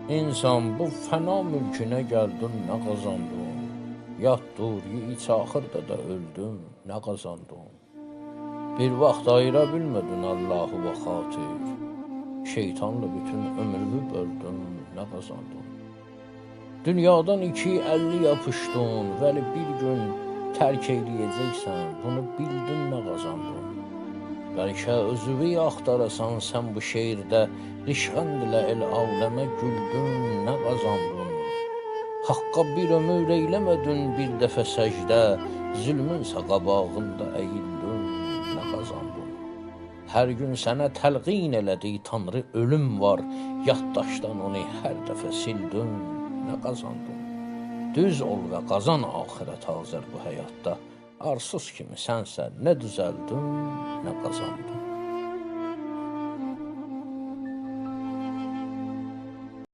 İnsan bu fəna mülkünə gəldin, nə qazandın? Yat dur, yiğit axırda da öldün, nə qazandın? Bir vaxt ayıra bilmədin Allahı və xatir. Şeytanla bütün ömrümü böldün, nə qazandın? Dünyadan 250 yapışdın, vəli bir gün tərk eyləyəcəksən, bunu bildin, nə qazandın? Bəlkə özüvi axtarasan sən bu şeirdə, rişxənd ilə el aləmə güldün, nə qazandın? Haqqa bir ömür eyləmədin bir dəfə səcdə, zülmünsə qabağında əyildin, nə qazandın? Hər gün sənə təlqin elədi Tanrı ölüm var, yaddaşdan onu hər dəfə sildin, nə qazandın? Düz ol və qazan axirət hazır bu həyatda, arsız kimi sənsə nə düzəldin, nə qazandın?